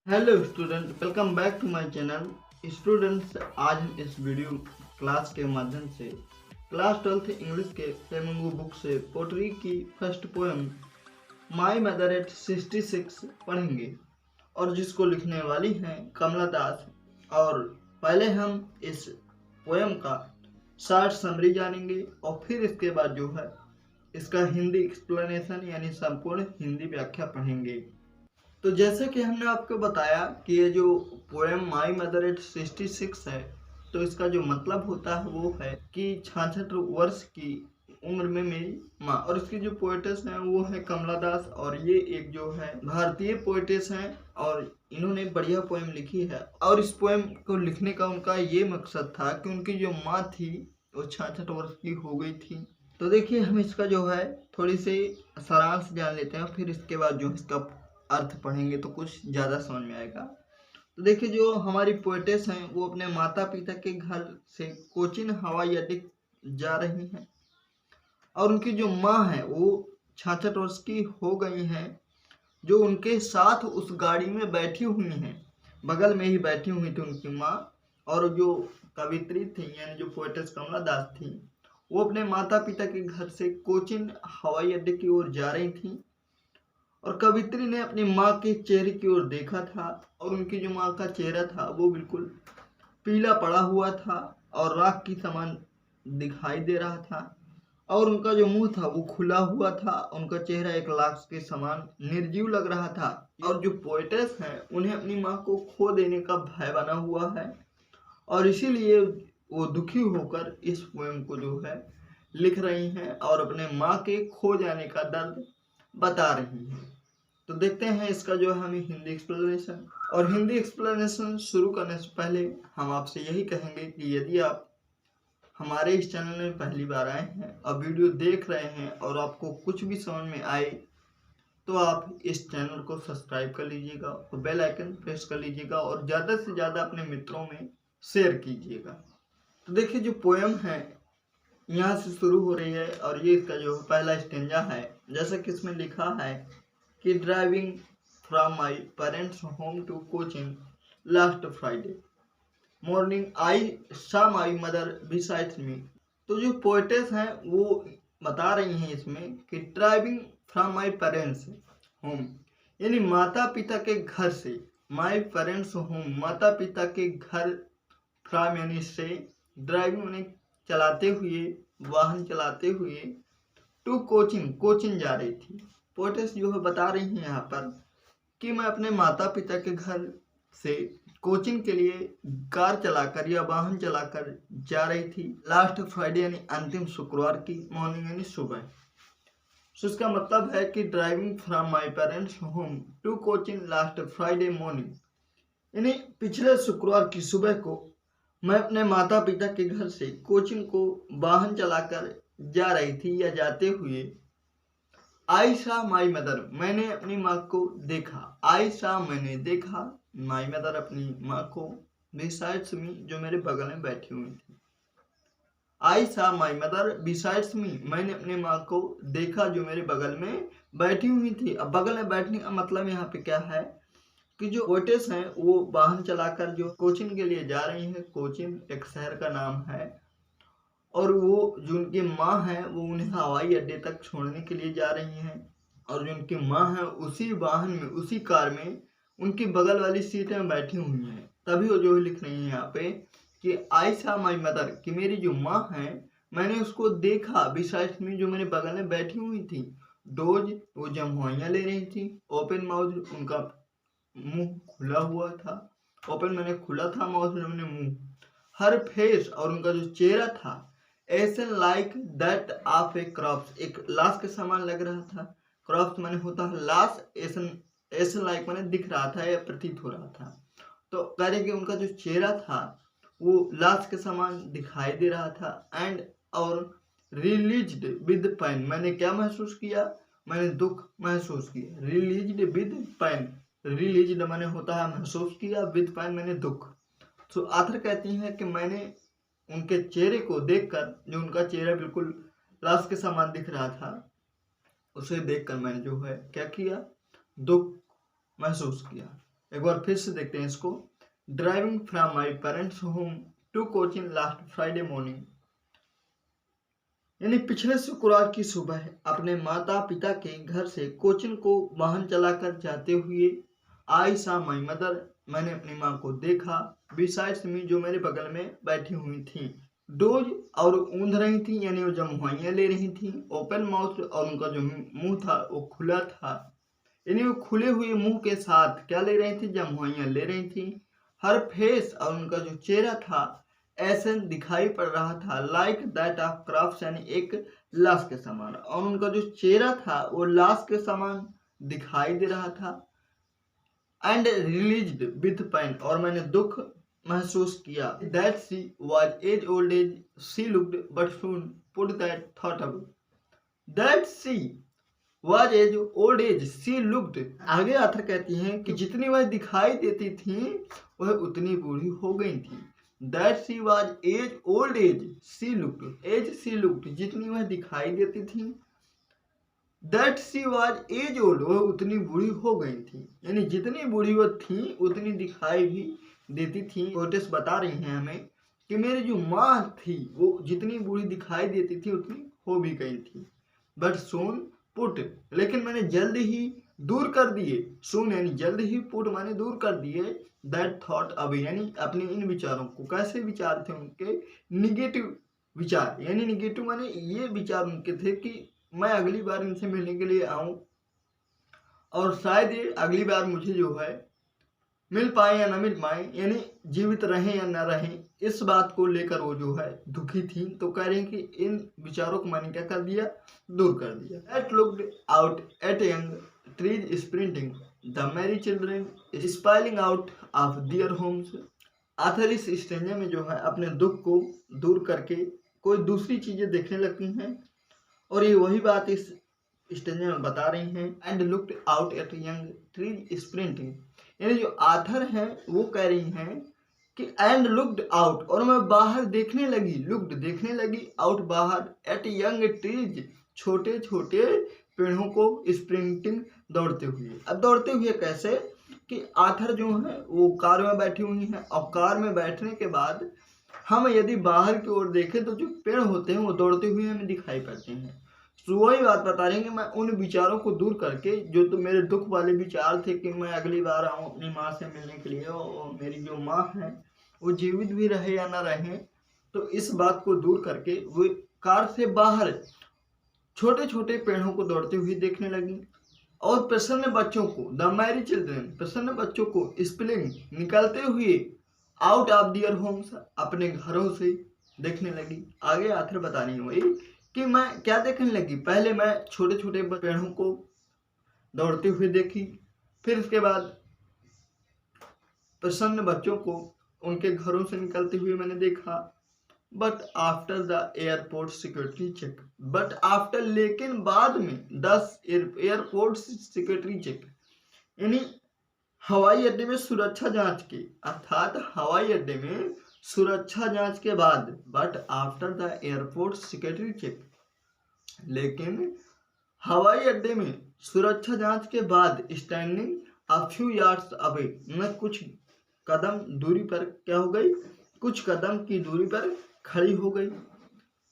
Hello student, welcome back to my channel. Students, आज हम इस वीडियो क्लास के माध्यम से क्लास 12th इंग्लिश के फ्लेमिंगो बुक से पोट्री की first poem my mother at 66 पढ़ेंगे और जिसको लिखने वाली हैं कमला दास। और पहले हम इस पोएम का शॉर्ट समरी जानेंगे और फिर इसके बाद जो है इसका हिंदी एक्सप्लेनेशन यानी संपूर्ण हिंदी व्याख्या पढ़ेंगे। तो जैसे कि हमने आपको बताया कि ये जो पोएम माई मदर एट 66 है, तो इसका जो मतलब होता है वो है कि 66 वर्ष की उम्र में मेरी माँ। और इसकी जो पोएटेस हैं वो है कमला दास, और ये एक जो है भारतीय पोएटेस हैं और इन्होंने बढ़िया पोएम लिखी है। और इस पोएम को लिखने का उनका ये मकसद था कि उनकी जो माँ थी वो 66 वर्ष की हो गई थी। तो देखिए, हम इसका जो है थोड़ी सी सारांश जान लेते हैं, फिर इसके बाद जो इसका अर्थ पढ़ेंगे तो कुछ ज़्यादा समझ में आएगा। तो देखिए, जो हमारी पोएटेस हैं वो अपने माता पिता के घर से कोचीन हवाई अड्डे जा रही हैं और उनकी जो माँ है वो 66 वर्ष की हो गई हैं, जो उनके साथ उस गाड़ी में बैठी हुई हैं। बगल में ही बैठी हुई थी उनकी माँ। और जो कवित्री थी यानी जो पोएटेस कमला दास थी, वो अपने माता पिता के घर से कोचीन हवाई अड्डे की ओर जा रही थी। और कवित्री ने अपनी माँ के चेहरे की ओर देखा था और उनकी जो माँ का चेहरा था वो बिल्कुल पीला पड़ा हुआ था और राख की समान दिखाई दे रहा था। और उनका जो मुंह था वो खुला हुआ था, उनका चेहरा एक लाश के समान निर्जीव लग रहा था। और जो पोएटेस हैं उन्हें अपनी माँ को खो देने का भय बना हुआ है और इसीलिए वो दुखी होकर इस पोएम को जो है लिख रही हैं और अपने माँ के खो जाने का दर्द बता रही हैं। तो देखते हैं इसका जो है हमें हिंदी एक्सप्लेनेशन। और हिंदी एक्सप्लेनेशन शुरू करने से पहले हम आपसे यही कहेंगे कि यदि आप हमारे इस चैनल में पहली बार आए हैं और वीडियो देख रहे हैं और आपको कुछ भी समझ में आए तो आप इस चैनल को सब्सक्राइब कर लीजिएगा और बेल आइकन प्रेस कर लीजिएगा और ज़्यादा से ज़्यादा अपने मित्रों में शेयर कीजिएगा। तो देखिए, जो पोएम है यहाँ से शुरू हो रही है और ये इसका जो पहला स्टेंजा है, जैसा कि इसमें लिखा है कि driving from my parents home to Cochin last Friday morning I saw my mother besides मी। तो जो पोएटेस हैं वो बता रही हैं इसमें कि driving from my parents home यानी माता पिता के घर से, माई पेरेंट्स होम माता पिता के घर, फ्रॉम यानी से, ड्राइविंग यानी चलाते हुए, वाहन चलाते हुए, टू कोचिंग कोचिंग जा रही थी। पोएटेस जो है बता रही हैं यहाँ पर कि मैं अपने माता पिता के घर से कोचिंग के लिए कार चलाकर या वाहन चलाकर जा रही थी लास्ट फ्राइडे यानी अंतिम शुक्रवार की मॉर्निंग यानी सुबह। तो इसका मतलब है कि driving from my parents home to Cochin last Friday morning यानी पिछले शुक्रवार की सुबह को मैं अपने माता पिता के घर से कोचिंग को वाहन चलाकर जा रही थी या जाते हुए। आई सा माई मदर मैंने अपनी माँ को देखा, आई सा मैंने देखा, माई मदर अपनी माँ को, बिसाइड्स मी जो मेरे बगल में बैठी हुई थी। आई सा माई मदर बिसाइड्स मी मैंने अपनी माँ को देखा जो मेरे बगल में बैठी हुई थी। अब बगल में बैठने का मतलब यहाँ पे क्या है कि जो पोएटेस हैं वो वाहन चलाकर जो कोचिन के लिए जा रही हैं। कोचिन एक शहर का नाम है और वो जो उनकी माँ है वो उन्हें हवाई अड्डे तक छोड़ने के लिए जा रही हैं। और जो उनकी माँ है उसी वाहन में, उसी कार में उनकी बगल वाली सीट में बैठी हुई हैं। तभी वो जो लिख रही है यहाँ पे कि आई सा माई मदर कि मेरी जो माँ है मैंने उसको देखा, बिसाइड्स मी जो मेरे बगल में बैठी हुई थी। डोज वो जम्हाइयाँ ले रही थी, ओपन माउथ उनका मुंह खुला हुआ था, ओपन मैंने खुला था, माउथ मैंने मुंह, हर फेस और उनका जो चेहरा था ऐसे like that of A crops एक लाश के समान लग रहा था। क्रॉप्स मैंने होता है लाश, ऐसे लाइक मैंने दिख रहा था या प्रतीत हो रहा था। तो कह रहे कि उनका जो चेहरा था वो लाश के समान दिखाई दे रहा था। एंड और रिलीज्ड विद पेन मैंने क्या महसूस किया, मैंने दुख महसूस किया। रिलीज्ड विद पेन, रिलीज्ड मैंने होता है महसूस किया, विद पेन मैंने दुख। तो आथर कहती हैं कि मैंने उनके चेहरे को देखकर, जो उनका चेहरा बिल्कुल लाश के समान दिख रहा था, उसे देखकर मैंने जो है क्या किया, दुख महसूस किया। एक बार फिर से देखते हैं इसको। Driving from my parents home to Cochin last Friday morning, यानी पिछले शुक्रवार की सुबह अपने माता पिता के घर से कोचिंग को वाहन चलाकर जाते हुए आई सा माई मदर, मैंने अपनी माँ को देखा, बिसाइड्स मी, जो मेरे बगल में बैठी हुई थी, डोज, और ऊँध रही थी, यानी वो जमुआइयाँ ले रही थी, ओपन माउथ, और उनका जो मुंह था वो खुला था, यानी वो खुले हुए मुंह के साथ क्या ले रही थी, जमुआइयाँ ले रही थी। हर फेस, और उनका जो चेहरा था ऐसे दिखाई पड़ रहा था लाइक दैट ऑफ क्राफ्ट, यानी एक लाश के समान, और उनका जो चेहरा था वो लाश के समान दिखाई दे रहा था। एंड रिलीज्ड विथ पेन, और मैंने दुख महसूस किया। That she was as old as she looked but soon put that thought away. That she was as old as she looked, आगे आथर कहती हैं कि जितनी वह दिखाई देती थी वह उतनी बूढ़ी हो गई थी। That she was as old as she looked, as she looked, जितनी वह दिखाई देती थी, that she was as old, वह उतनी बूढ़ी हो गई थी, यानी जितनी बूढ़ी वो थी उतनी दिखाई भी देती थी। कोटेस बता रही हैं हमें कि मेरी जो माँ थी वो जितनी बूढ़ी दिखाई देती थी उतनी हो भी गई थी। बट सून पुट, लेकिन मैंने जल्द ही दूर कर दिए, सून यानी जल्द ही, पुट माने दूर कर दिए, दैट थॉट अवे, यानी अपने इन विचारों को। कैसे विचार थे उनके, निगेटिव विचार, यानी निगेटिव माने ये विचार उनके थे कि मैं अगली बार इनसे मिलने के लिए आऊं और शायद ये अगली बार मुझे जो है मिल पाए या ना मिल पाए, यानी जीवित रहें या ना रहें, इस बात को लेकर वो जो है दुखी थी। तो कह रहे हैं कि इन विचारों को मैंने क्या कर दिया, दूर कर दिया। At looked out at young trees sprinting, the merry children spilling out of their homes. Author इस स्टेंजा में जो है अपने दुख को दूर करके कोई दूसरी चीजें देखने लगती हैं, और ये वही बात इस स्टेंजा में बता रही हैं। And looked out at young tree sprinting, यानी जो आथर हैं वो कह रही हैं कि एंड लुक्ड आउट, और मैं बाहर देखने लगी, लुक्ड देखने लगी, आउट बाहर, एट यंग ट्रीज, छोटे छोटे पेड़ों को, स्प्रिंटिंग दौड़ते हुए। अब दौड़ते हुए कैसे कि आथर जो है वो कार में बैठी हुई हैं, और कार में बैठने के बाद हम यदि बाहर की ओर देखें तो जो पेड़ होते हैं वो दौड़ते हुए हमें दिखाई पड़ते हैं। तो वही बात बता रहे हैं कि मैं उन विचारों को दूर करके, जो तो मेरे दुख वाले विचार थे कि मैं अगली बार आऊँ अपनी माँ से मिलने के लिए और मेरी जो माँ है वो जीवित भी रहे या ना रहे, तो इस बात को दूर करके वो कार से बाहर छोटे छोटे पेड़ों को दौड़ते हुए देखने लगी। और प्रसन्न बच्चों को, द मैरी चिल्ड्रन, प्रसन्न बच्चों को स्पिलिंग, निकलते हुए, आउट ऑफ दियर होम्स, अपने घरों से देखने लगी। आगे आखिर बतानी हुई कि मैं क्या देखने लगी, पहले मैं छोटे छोटे पेड़ों को दौड़ते हुए देखी, फिर उसके बाद प्रसन्न बच्चों को उनके घरों से निकलते हुए मैंने देखा। But after the airport security check, but after, लेकिन बाद में, 10 एयरपोर्ट सिक्योरिटी चेक, यानी हवाई अड्डे में सुरक्षा जांच के, अर्थात हवाई अड्डे में सुरक्षा जांच के बाद, but after the airport security check, लेकिन हवाई अड्डे में सुरक्षा जांच के बाद, standing a few yards away, मैं कुछ कदम दूरी पर क्या हो गई, कुछ कदम की दूरी पर खड़ी हो गई।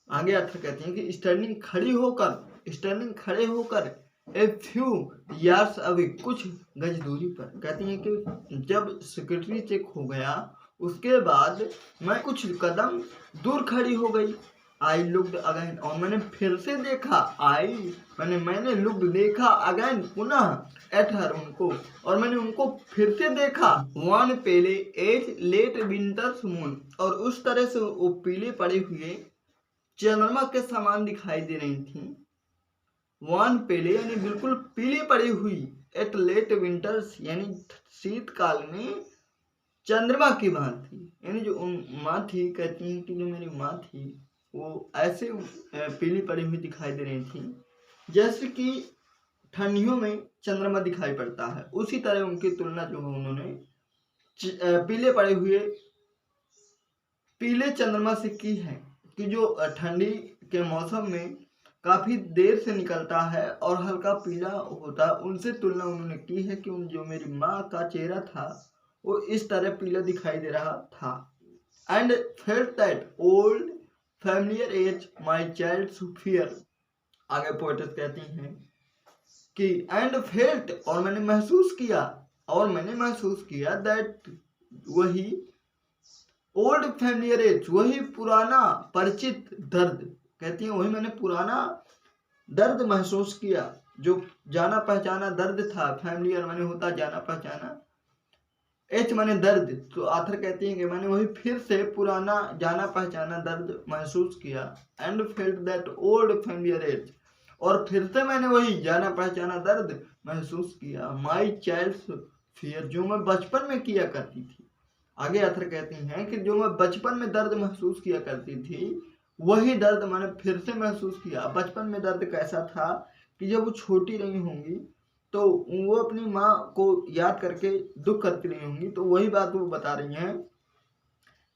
आगे अर्थ कहते हैं कि स्टैंडिंग खड़ी होकर, स्टैंडिंग खड़े होकर, ए फ्यू यार्ड्स अवे, कुछ गज दूरी पर। कहती हैं कि जब सिक्योरिटी चेक हो गया उसके बाद मैं कुछ कदम दूर खड़ी हो गई। आई लुक्ड अगेन, और मैंने फिर से देखा, मैंने लुक्ड देखा, अगेन पुनः, एट हर, उनको, और मैंने उनको फिर से देखा, वन पेले एज लेट विंटर्स मून, और उस तरह से वो पीले पड़े हुए चंद्रमा के समान दिखाई दे रही थी। वन पेले यानी बिल्कुल पीली पड़ी हुई, एट लेट विंटर्स यानी शीतकाल में चंद्रमा की भांति, यानी जो माँ थी, कहती हैं कि जो मेरी माँ थी वो ऐसे पीली पड़ी हुई दिखाई दे रही थी जैसे कि ठंडियों में चंद्रमा दिखाई पड़ता है, उसी तरह उनकी तुलना जो है उन्होंने पीले पड़े हुए पीले चंद्रमा से की है, कि जो ठंडी के मौसम में काफी देर से निकलता है और हल्का पीला होता है। उनसे तुलना उन्होंने की है कि जो मेरी माँ का चेहरा था वो इस तरह पीला दिखाई दे रहा था। And felt that old familiar ache my child's fear. आगे पोएट्स कहती हैं कि एंड फेल्ट और मैंने महसूस किया दैट वही ओल्ड फैमिलियर एज, वही पुराना परिचित दर्द। कहती है वही मैंने पुराना दर्द महसूस किया, जो जाना पहचाना दर्द था। फैमिलियर मैंने होता जाना पहचाना, एच मैंने दर्द। तो आथर कहती है कि मैंने वही फिर से पुराना जाना पहचाना दर्द महसूस किया। And felt that old familiar ache, और फिर से मैंने वही जाना पहचाना दर्द महसूस किया। माई चाइल्ड्स फियर, जो मैं बचपन में किया करती थी। आगे आथर कहती हैं कि जो मैं बचपन में दर्द महसूस किया करती थी वही दर्द मैंने फिर से महसूस किया। बचपन में दर्द कैसा था कि जब वो छोटी रही होंगी तो वो अपनी माँ को याद करके दुख करती रही होंगी, तो वही बात वो बता रही हैं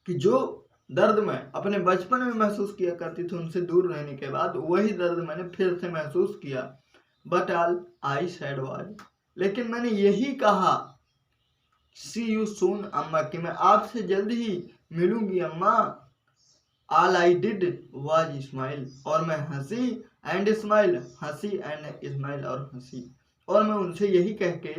कि जो दर्द मैं अपने बचपन में महसूस किया करती थी उनसे दूर रहने के बाद, वही दर्द मैंने फिर से महसूस किया। But all I said was, लेकिन मैंने यही कहा सी यू सून अम्मा, कि मैं आपसे जल्द ही मिलूंगी अम्मा। All I did was smile, और मैं हंसी एंड स्माइल, हंसी एंड स्माइल और हंसी। और मैं उनसे यही कह के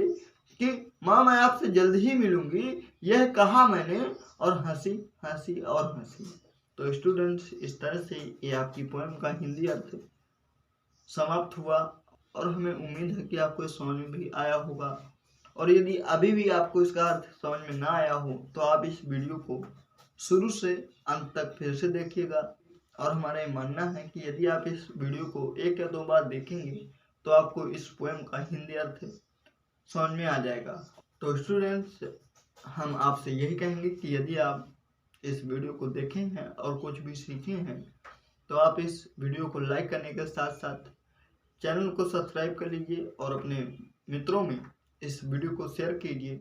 कि माँ मैं आपसे जल्द ही मिलूंगी, यह कहा मैंने, और हंसी हंसी और हंसी। तो स्टूडेंट्स, इस तरह से ये आपकी पोएम का हिंदी अर्थ समाप्त हुआ, और हमें उम्मीद है कि आपको समझ में भी आया होगा। और यदि अभी भी आपको इसका अर्थ समझ में ना आया हो तो आप इस वीडियो को शुरू से अंत तक फिर से देखिएगा। और हमारा ये मानना है कि यदि आप इस वीडियो को 1 या 2 बार देखेंगे तो आपको इस पोएम का हिंदी अर्थ समझ में आ जाएगा। तो स्टूडेंट्स, हम आपसे यही कहेंगे कि यदि आप इस वीडियो को देखे हैं और कुछ भी सीखे हैं तो आप इस वीडियो को लाइक करने के साथ साथ चैनल को सब्सक्राइब कर लीजिए और अपने मित्रों में इस वीडियो को शेयर कीजिए।